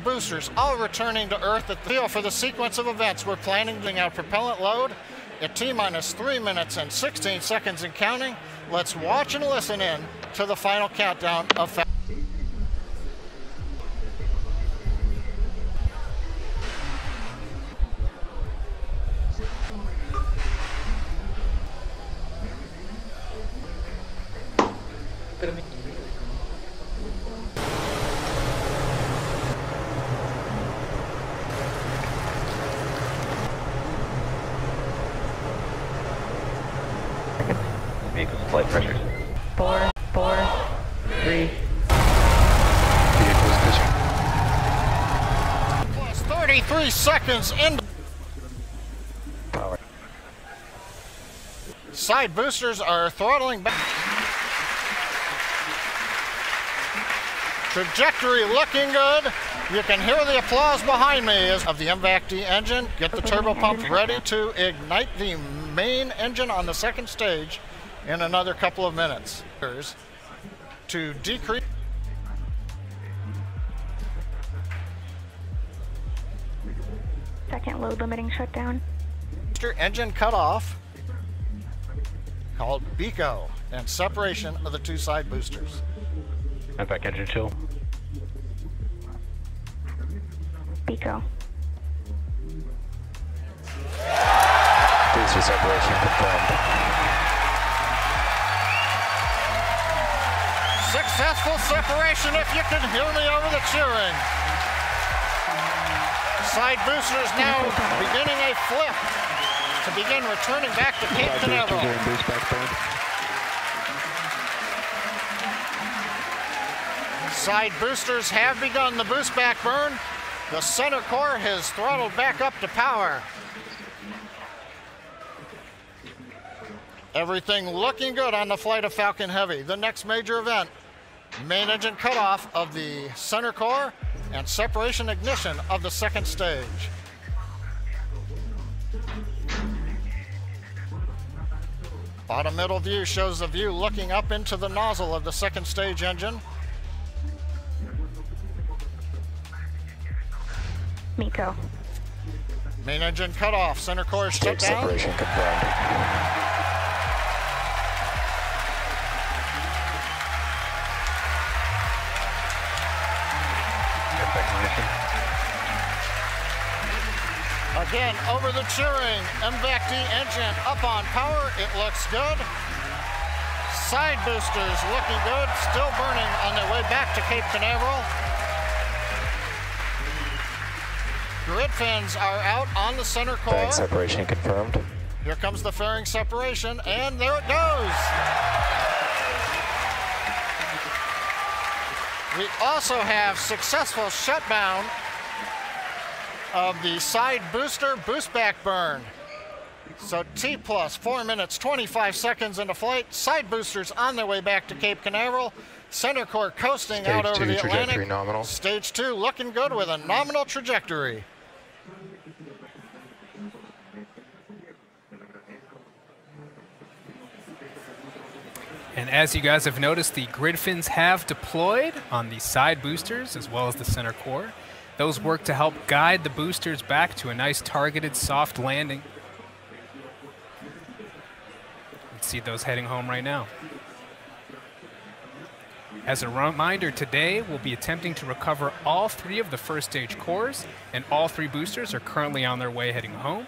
boosters all returning to Earth at the field for the sequence of events. We're planning to out propellant load at T-minus 3 minutes and 16 seconds and counting. Let's watch and listen in to the final countdown of Falcon. Vehicle's flight pressures. 4, 3. Vehicle's pitching. Plus 33 seconds in. Power. Side boosters are throttling back. Trajectory looking good. You can hear the applause behind me as of the MVAC-D engine. Get the turbo pump ready to ignite the main engine on the second stage in another couple of minutes. To decrease. Second load limiting shutdown. Engine cutoff called BECO and separation of the two side boosters. MVAC engine chill. BECO. Booster separation confirmed. Successful separation if you can hear me over the cheering. Side boosters now beginning a flip to begin returning back to Cape Canaveral. Side boosters have begun the boost back burn. The center core has throttled back up to power. Everything looking good on the flight of Falcon Heavy. The next major event, main engine cutoff of the center core and separation ignition of the second stage. Bottom middle view shows the view looking up into the nozzle of the second stage engine. MECO. Main engine cutoff, center core shut down. Separation confirmed. Again, over the cheering, MVAC-D engine up on power, it looks good. Side boosters looking good, still burning on their way back to Cape Canaveral. Grid fins are out on the center core. Fairing separation confirmed. Here comes the fairing separation, and there it goes. We also have successful shutdown of the side booster boost back burn. So T plus 4 minutes, 25 seconds into flight. Side boosters on their way back to Cape Canaveral. Center core coasting Stage out over 2 the trajectory Atlantic. nominal. Stage 2 looking good with a nominal trajectory. And as you guys have noticed, the grid fins have deployed on the side boosters as well as the center core. Those work to help guide the boosters back to a nice targeted soft landing. You can see those heading home right now. As a reminder, today we'll be attempting to recover all 3 of the first stage cores, and all 3 boosters are currently on their way heading home.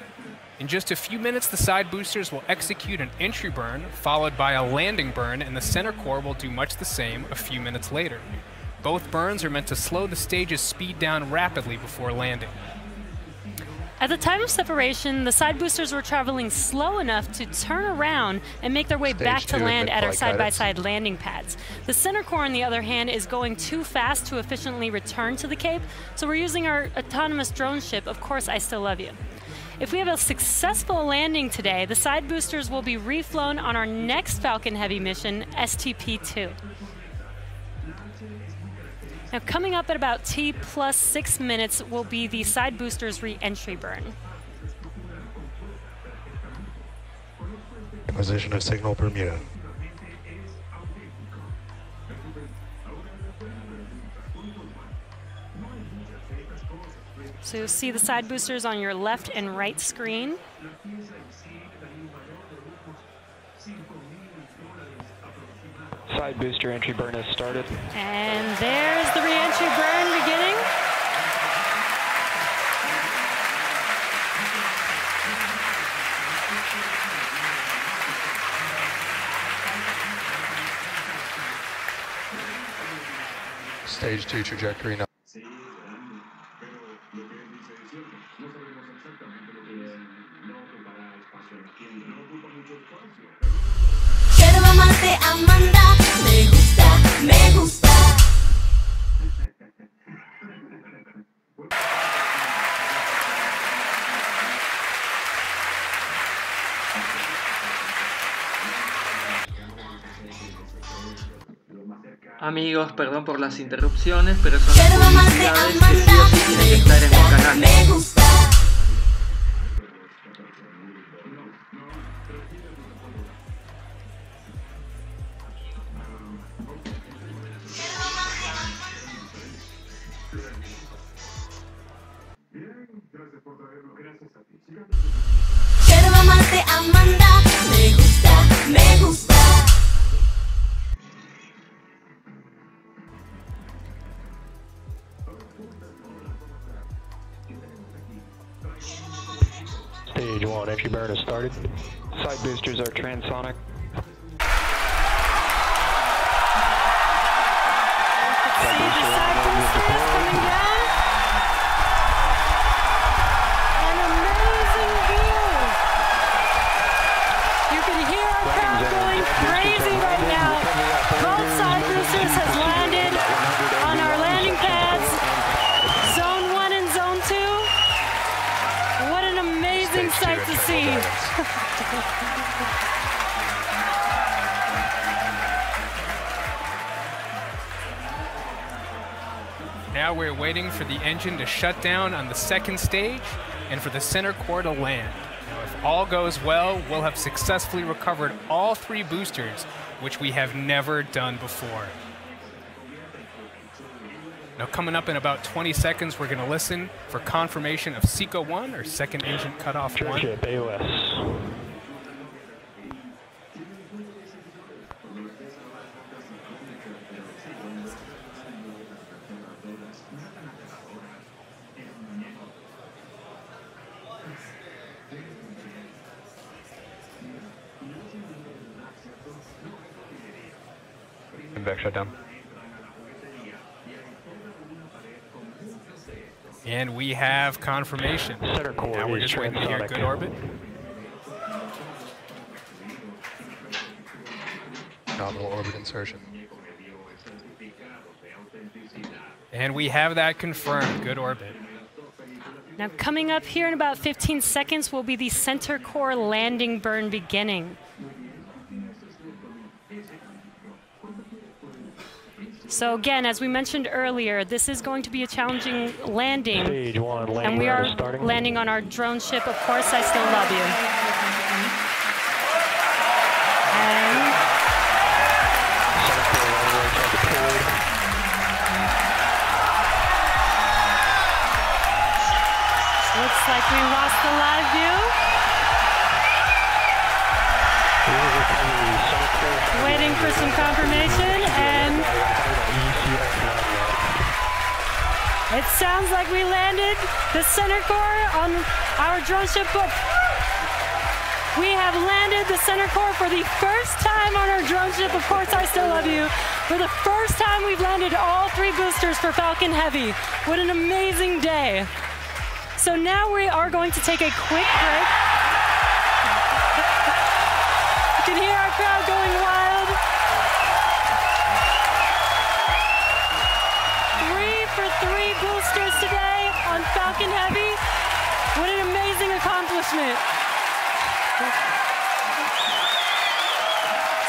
In just a few minutes, the side boosters will execute an entry burn, followed by a landing burn, and the center core will do much the same a few minutes later. Both burns are meant to slow the stage's speed down rapidly before landing. At the time of separation, the side boosters were traveling slow enough to turn around and make their way back to land at our side-by-side landing pads. The center core, on the other hand, is going too fast to efficiently return to the Cape, so we're using our autonomous drone ship, Of Course I Still Love You. If we have a successful landing today, the side boosters will be reflown on our next Falcon Heavy mission, STP-2. Now, coming up at about T plus 6 minutes will be the side boosters re-entry burn. Acquisition of signal Bermuda. So you'll see the side boosters on your left and right screen. Side booster entry burn has started. And there's the re-entry burn beginning. Stage 2 trajectory now. Quiero amarte, Amanda. Me gusta, me gusta. Amigos, perdón por las interrupciones, pero son Quiero las amarte, publicidades que sí Amanda. o sí tienen que Me estar en el gusta, canal. me gusta. Quiero amarte, Amanda. Me gusta, me gusta. Stage 1 entry burn has started. Side boosters are transonic. See the side boosters coming down. An amazing view. You can hear our crowd going crazy right now. Both side boosters has landed on our landing pads. Zone 1 and Zone 2. What an amazing sight to see. Now we're waiting for the engine to shut down on the second stage and for the center core to land. Now, if all goes well, we'll have successfully recovered all 3 boosters, which we have never done before. Now, coming up in about 20 seconds, we're going to listen for confirmation of SECO 1, or second engine cutoff 1. Ship AOS. Back shutdown. And we have confirmation. Center core Now we're is just waiting to hear transonic. good orbit. Nominal orbit insertion. And we have that confirmed. Good orbit. Now coming up here in about 15 seconds will be the center core landing burn beginning. So again, as we mentioned earlier, this is going to be a challenging landing. Stage 1 landing And we burn are is starting. landing on our drone ship, Of Course I Still Love You. And Center core runway check deployed. looks like we lost the live view. Waiting for some confirmation, and it sounds like we landed the center core on our drone ship. We have landed the center core for the first time on our drone ship, Of Course I Still Love You. For the first time, we've landed all 3 boosters for Falcon Heavy. What an amazing day. So now we are going to take a quick break. You can hear our crowd going wild. 3 for 3 boosters today on Falcon Heavy. What an amazing accomplishment.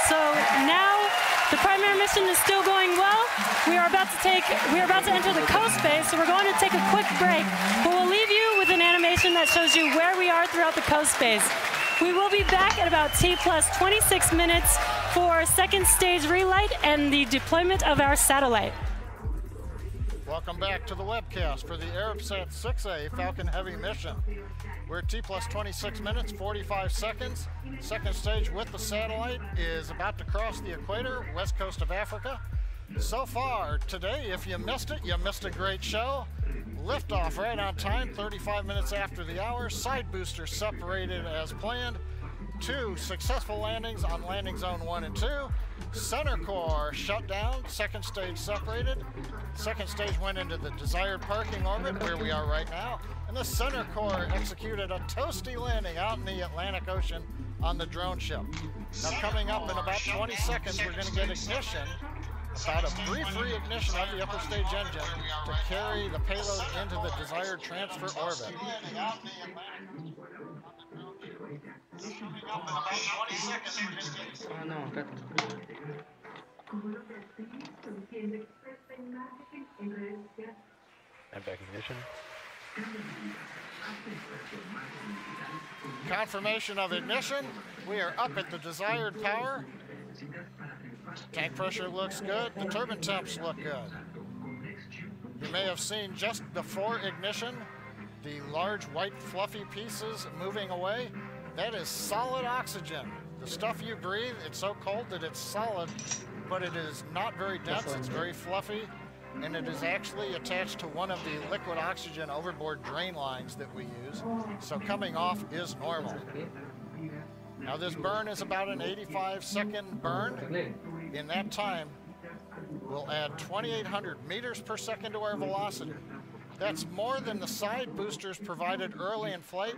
So now the primary mission is still going well. We are about to enter the coast phase, so we're going to take a quick break. But we'll leave you with an animation that shows you where we are throughout the coast phase. We will be back at about T plus 26 minutes for second stage relight and the deployment of our satellite. Welcome back to the webcast for the Arabsat 6A Falcon Heavy mission. We're at T plus 26 minutes, 45 seconds. Second stage with the satellite is about to cross the equator, west coast of Africa. So far today, if you missed it, you missed a great show. Liftoff right on time, 35 minutes after the hour. Side boosters separated as planned. 2 successful landings on landing zone 1 and 2. Center core shut down, second stage separated. Second stage went into the desired parking orbit where we are right now. And the center core executed a toasty landing out in the Atlantic Ocean on the drone ship. Now coming up in about 20 seconds, we're going to get ignition, about a brief re-ignition of the upper stage engine to carry the payload into the desired transfer orbit. Ah, no, acá está. And back ignition. Confirmation of ignition. We are up at the desired power. Tank pressure looks good. The turbine temps look good. You may have seen just before ignition the large white fluffy pieces moving away. That is solid oxygen. The stuff you breathe, it's so cold that it's solid, but it is not very dense. It's very fluffy, and it is actually attached to one of the liquid oxygen overboard drain lines that we use. So coming off is normal. Now this burn is about an 85-second burn. In that time, we'll add 2,800 meters per second to our velocity. That's more than the side boosters provided early in flight,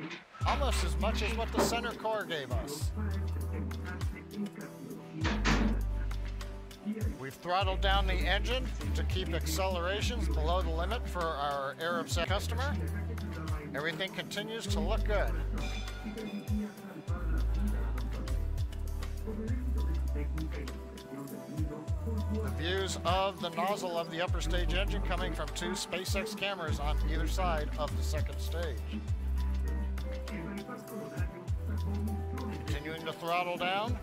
almost as much as what the center core gave us. We've throttled down the engine to keep accelerations below the limit for our Arabsat customer. Everything continues to look good. The views of the nozzle of the upper stage engine coming from 2 Spacex cameras on either side of the second stage. Continuing to throttle down,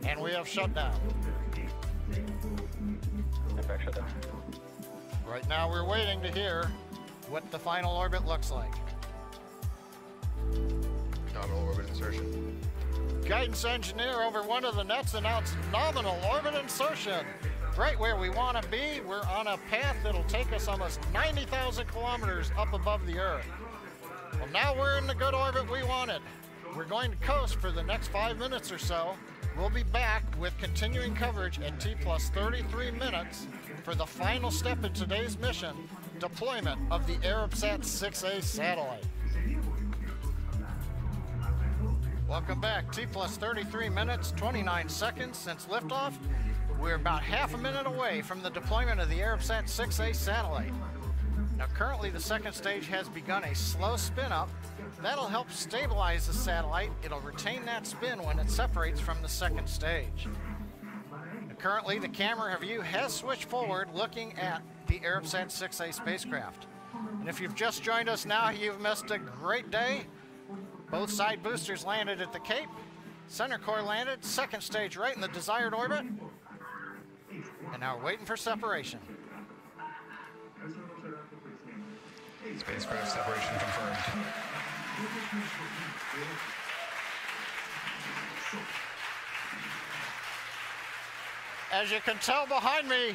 and we have shut down. And back shut down. Right now we're waiting to hear what the final orbit looks like. Nominal orbit insertion. Guidance engineer over one of the nets announced nominal orbit insertion. Right where we want to be, we're on a path that'll take us almost 90,000 kilometers up above the Earth. Well, now we're in the good orbit we wanted. We're going to coast for the next 5 minutes or so. We'll be back with continuing coverage at T plus 33 minutes for the final step in today's mission, deployment of the Arabsat 6A satellite. Welcome back. T plus 33 minutes, 29 seconds since liftoff. We're about half a minute away from the deployment of the Arabsat 6A satellite. Now currently the second stage has begun a slow spin up. That'll help stabilize the satellite. It'll retain that spin when it separates from the second stage. Now, currently the camera view has switched forward looking at the Arabsat 6A spacecraft. And if you've just joined us now, you've missed a great day. Both side boosters landed at the Cape. Center core landed, second stage right in the desired orbit. And now we're waiting for separation. Spacecraft separation confirmed. As you can tell behind me,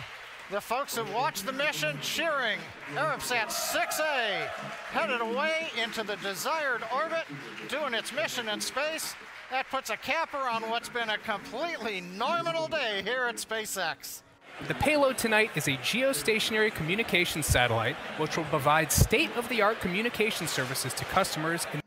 the folks who watched the mission cheering. Arabsat 6A headed away into the desired orbit, doing its mission in space. That puts a capper on what's been a completely normal day here at SpaceX. The payload tonight is a geostationary communications satellite, which will provide state-of-the-art communication services to customers in